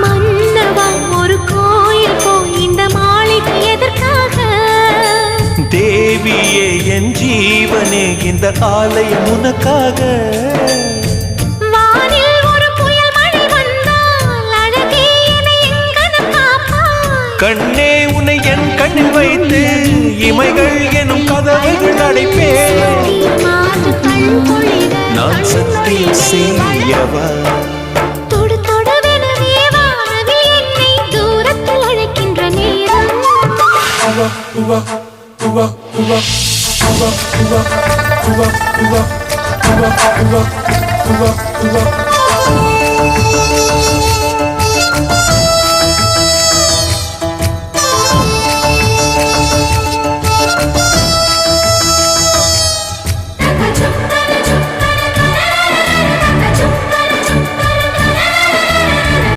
மன்னவா ஒரு கோயில் போய் இந்த மாளிகை எதற்காக? தேவியே என் ஜீவனே இந்த ஆலயம் உனக்காக. வானில் ஒரு புயல் மழை வந்தால் அழகே என்னை எங்கனம் காப்பாய். கண்ணே உன்னை என் கண்ணில் வைத்து இமைகள் எனும் கதவுகள் அடைப்பேன். நான் சத்தியம் செய்யவா? தொடு தொடுவெனவே வானவில் என்னை தூரத்தில் அழைக்கின்ற நேரம்.